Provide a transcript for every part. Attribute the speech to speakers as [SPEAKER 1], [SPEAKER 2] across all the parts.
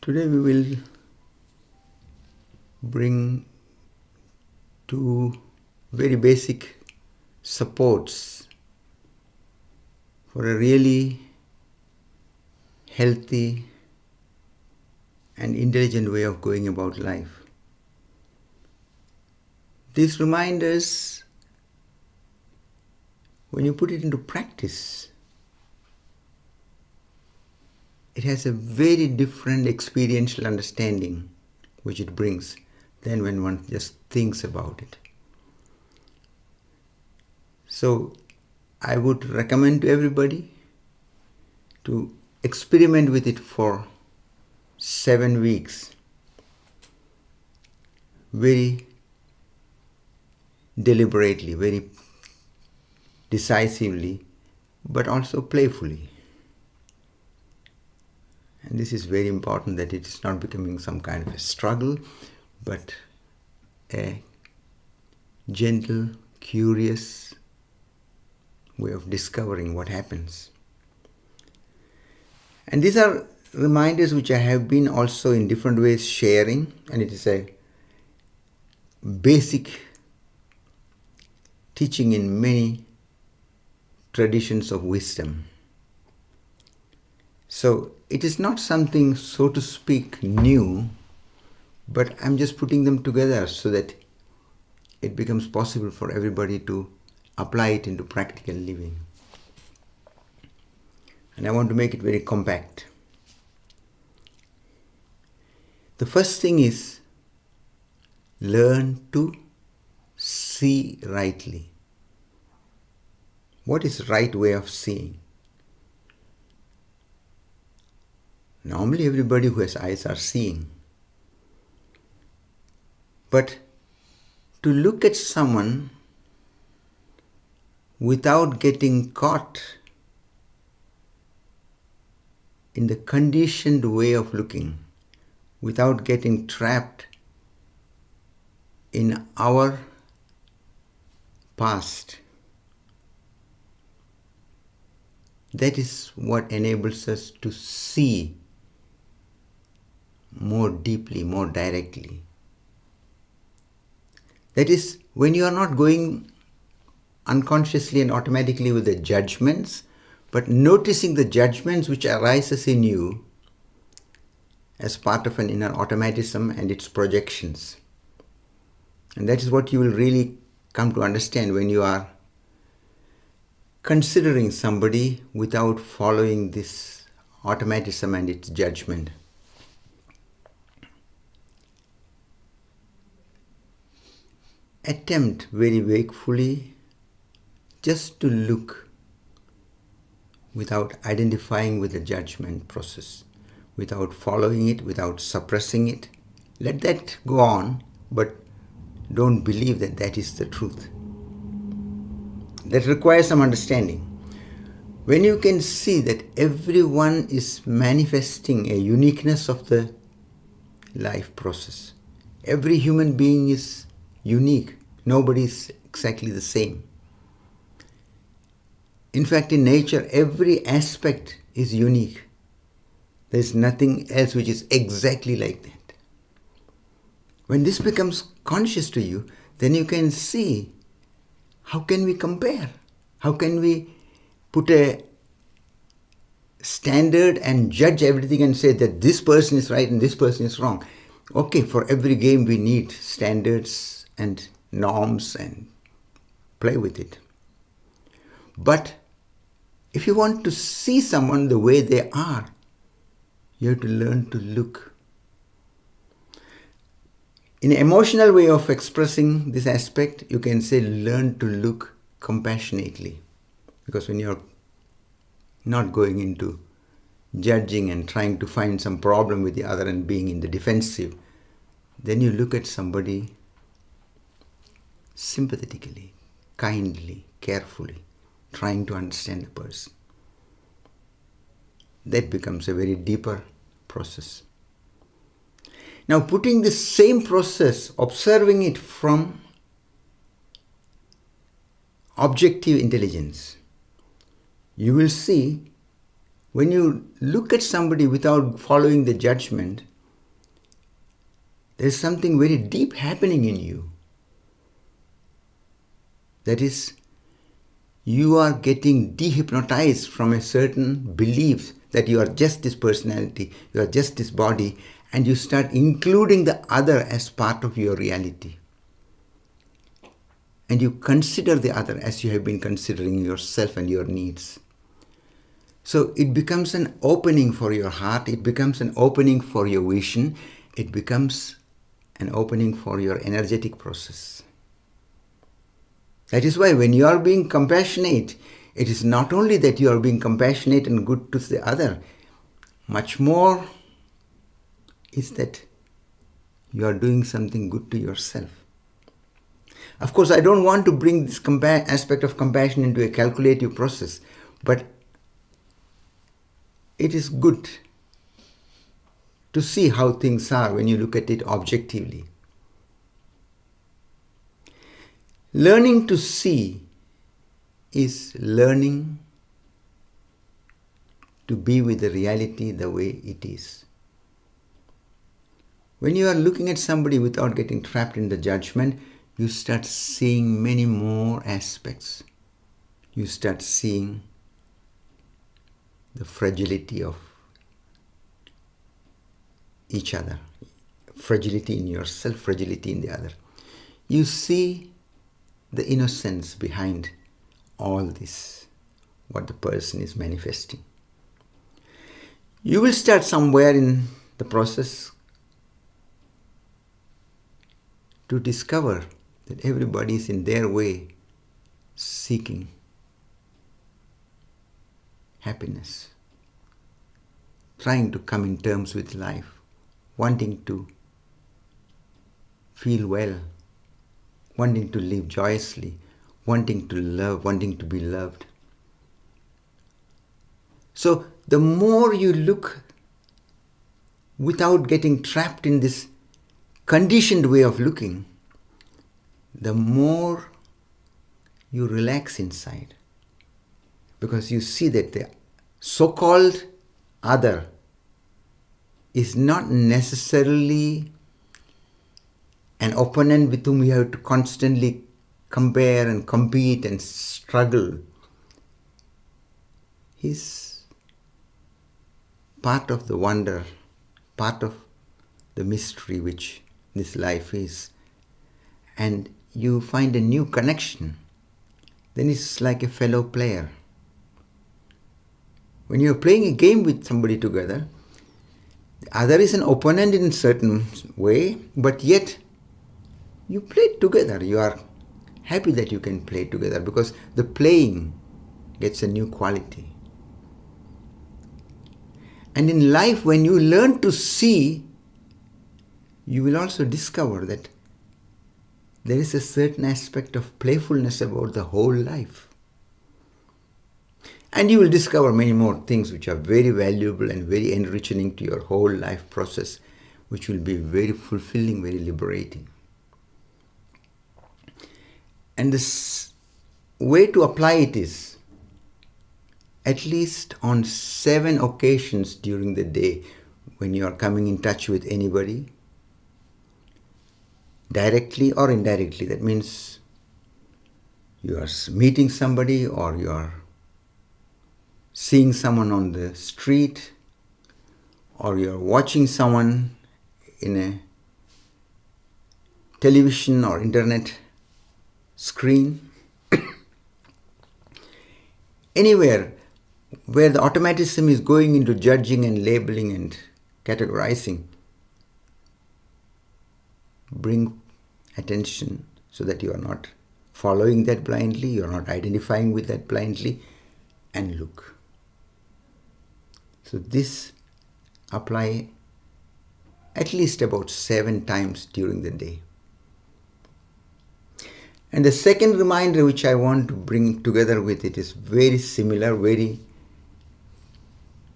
[SPEAKER 1] Today we will bring two very basic supports for a really healthy and intelligent way of going about life. These reminders, when you put it into practice, it has a very different experiential understanding which it brings than when one just thinks about it. So I would recommend to everybody to experiment with it for 7 weeks, very deliberately, very decisively, but also playfully. And this is very important, that it is not becoming some kind of a struggle, but a gentle, curious way of discovering what happens. And these are reminders which I have been also in different ways sharing, and it is a basic teaching in many traditions of wisdom. So it is not something, so to speak, new, but I'm just putting them together so that it becomes possible for everybody to apply it into practical living. And I want to make it very compact. The first thing is learn to see rightly. What is right way of seeing? Normally everybody who has eyes are seeing. But to look at someone without getting caught in the conditioned way of looking, without getting trapped in our past, that is what enables us to see more deeply, more directly. That is, when you are not going unconsciously and automatically with the judgments, but noticing the judgments which arises in you as part of an inner automatism and its projections. And that is what you will really come to understand when you are considering somebody without following this automatism and its judgment. Attempt very wakefully just to look without identifying with the judgment process, without following it, without suppressing it. Let that go on, but don't believe that that is the truth. That requires some understanding. When you can see that everyone is manifesting a uniqueness of the life process, every human being is unique. Nobody is exactly the same. In fact, in nature, every aspect is unique. There is nothing else which is exactly like that. When this becomes conscious to you, then you can see, how can we compare? How can we put a standard and judge everything and say that this person is right and this person is wrong? Okay, for every game we need standards and norms and play with it. But if you want to see someone the way they are, you have to learn to look. In an emotional way of expressing this aspect, you can say learn to look compassionately. Because when you're not going into judging and trying to find some problem with the other and being in the defensive, then you look at somebody sympathetically, kindly, carefully, trying to understand the person. That becomes a very deeper process. Now, putting this same process, observing it from objective intelligence, you will see when you look at somebody without following the judgment, There's something very deep happening in you. That is, you are getting dehypnotized from a certain belief that you are just this personality, you are just this body, and you start including the other as part of your reality. And you consider the other as you have been considering yourself and your needs. So it becomes an opening for your heart, it becomes an opening for your vision, it becomes an opening for your energetic process. That is why when you are being compassionate, it is not only that you are being compassionate and good to the other, much more is that you are doing something good to yourself. Of course, I don't want to bring this aspect of compassion into a calculative process, but it is good to see how things are when you look at it objectively. Learning to see is learning to be with the reality the way it is. When you are looking at somebody without getting trapped in the judgment, you start seeing many more aspects. You start seeing the fragility of each other, fragility in yourself, fragility in the other. You see the innocence behind all this, what the person is manifesting. You will start somewhere in the process to discover that everybody is in their way seeking happiness, trying to come in terms with life, wanting to feel well, wanting to live joyously, wanting to love, wanting to be loved. So the more you look without getting trapped in this conditioned way of looking, the more you relax inside. Because you see that the so-called other is not necessarily an opponent with whom you have to constantly compare and compete and struggle. He's part of the wonder, part of the mystery which this life is. And you find a new connection. Then it's like a fellow player. When you're playing a game with somebody together, the other is an opponent in a certain way, but yet you play together. You are happy that you can play together because the playing gets a new quality. And in life, when you learn to see, you will also discover that there is a certain aspect of playfulness about the whole life. And you will discover many more things which are very valuable and very enriching to your whole life process, which will be very fulfilling, very liberating. And this way to apply it is, at least on 7 occasions during the day, when you are coming in touch with anybody, directly or indirectly, that means you are meeting somebody or you are seeing someone on the street or you are watching someone in a television or internet screen, anywhere where the automatism is going into judging and labeling and categorizing, bring attention so that you are not following that blindly, you are not identifying with that blindly, and look. So this apply at least about 7 times during the day. And the second reminder which I want to bring together with it is very similar, very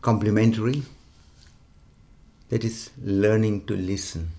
[SPEAKER 1] complementary. That is learning to listen.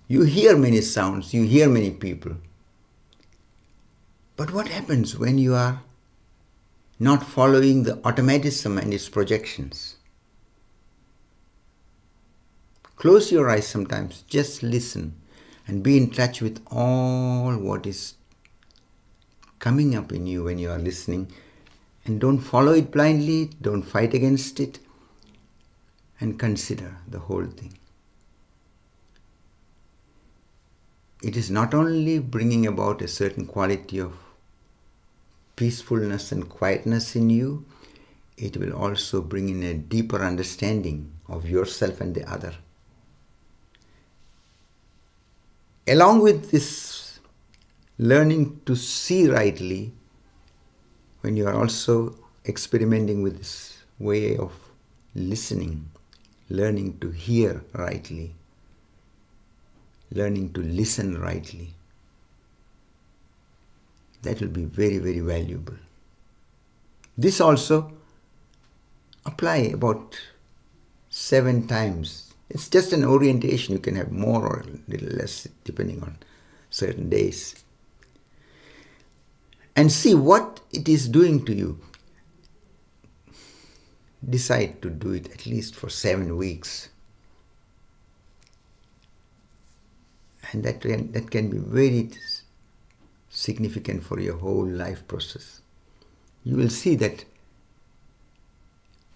[SPEAKER 1] You hear many sounds, you hear many people. But what happens when you are not following the automatism and its projections? close your eyes sometimes, just listen and be in touch with all what is coming up in you when you are listening. And don't follow it blindly, don't fight against it, and consider the whole thing. It is not only bringing about a certain quality of peacefulness and quietness in you, it will also bring in a deeper understanding of yourself and the other. Along with this learning to see rightly, when you are also experimenting with this way of listening, learning to hear rightly, learning to listen rightly, that will be very, very valuable. This also apply about 7 times. It's just an orientation. You can have more or a little less depending on certain days. And see what it is doing to you. Decide to do it at least for 7 weeks. And that can be very significant for your whole life process. You will see that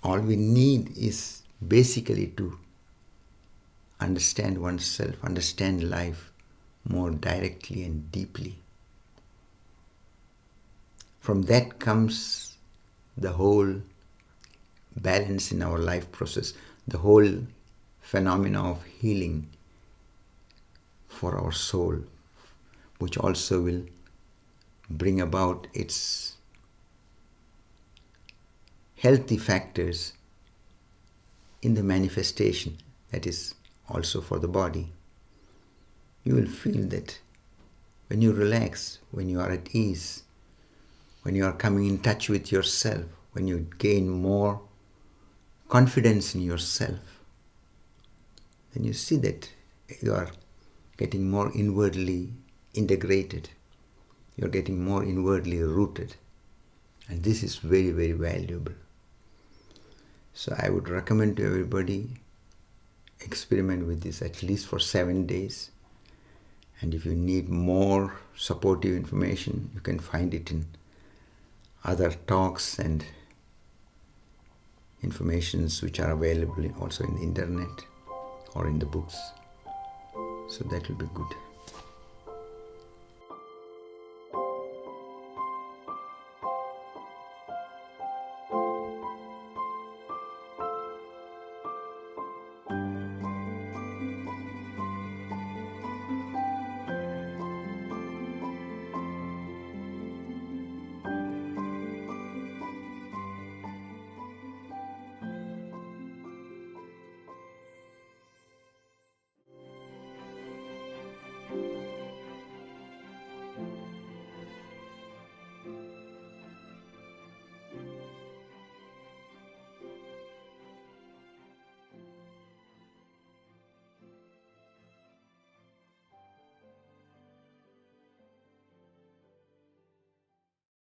[SPEAKER 1] all we need is basically to understand oneself, understand life more directly and deeply. From that comes the whole balance in our life process, the whole phenomena of healing for our soul, which also will bring about its healthy factors in the manifestation, that is also for the body. You will feel that when you relax, when you are at ease, when you are coming in touch with yourself, when you gain more confidence in yourself, then you see that you are getting more inwardly integrated. You are getting more inwardly rooted. And this is very, very valuable. So I would recommend to everybody, experiment with this at least for 7 days. And if you need more supportive information, you can find it in other talks and informations which are available also in the internet or in the books. So that will be good.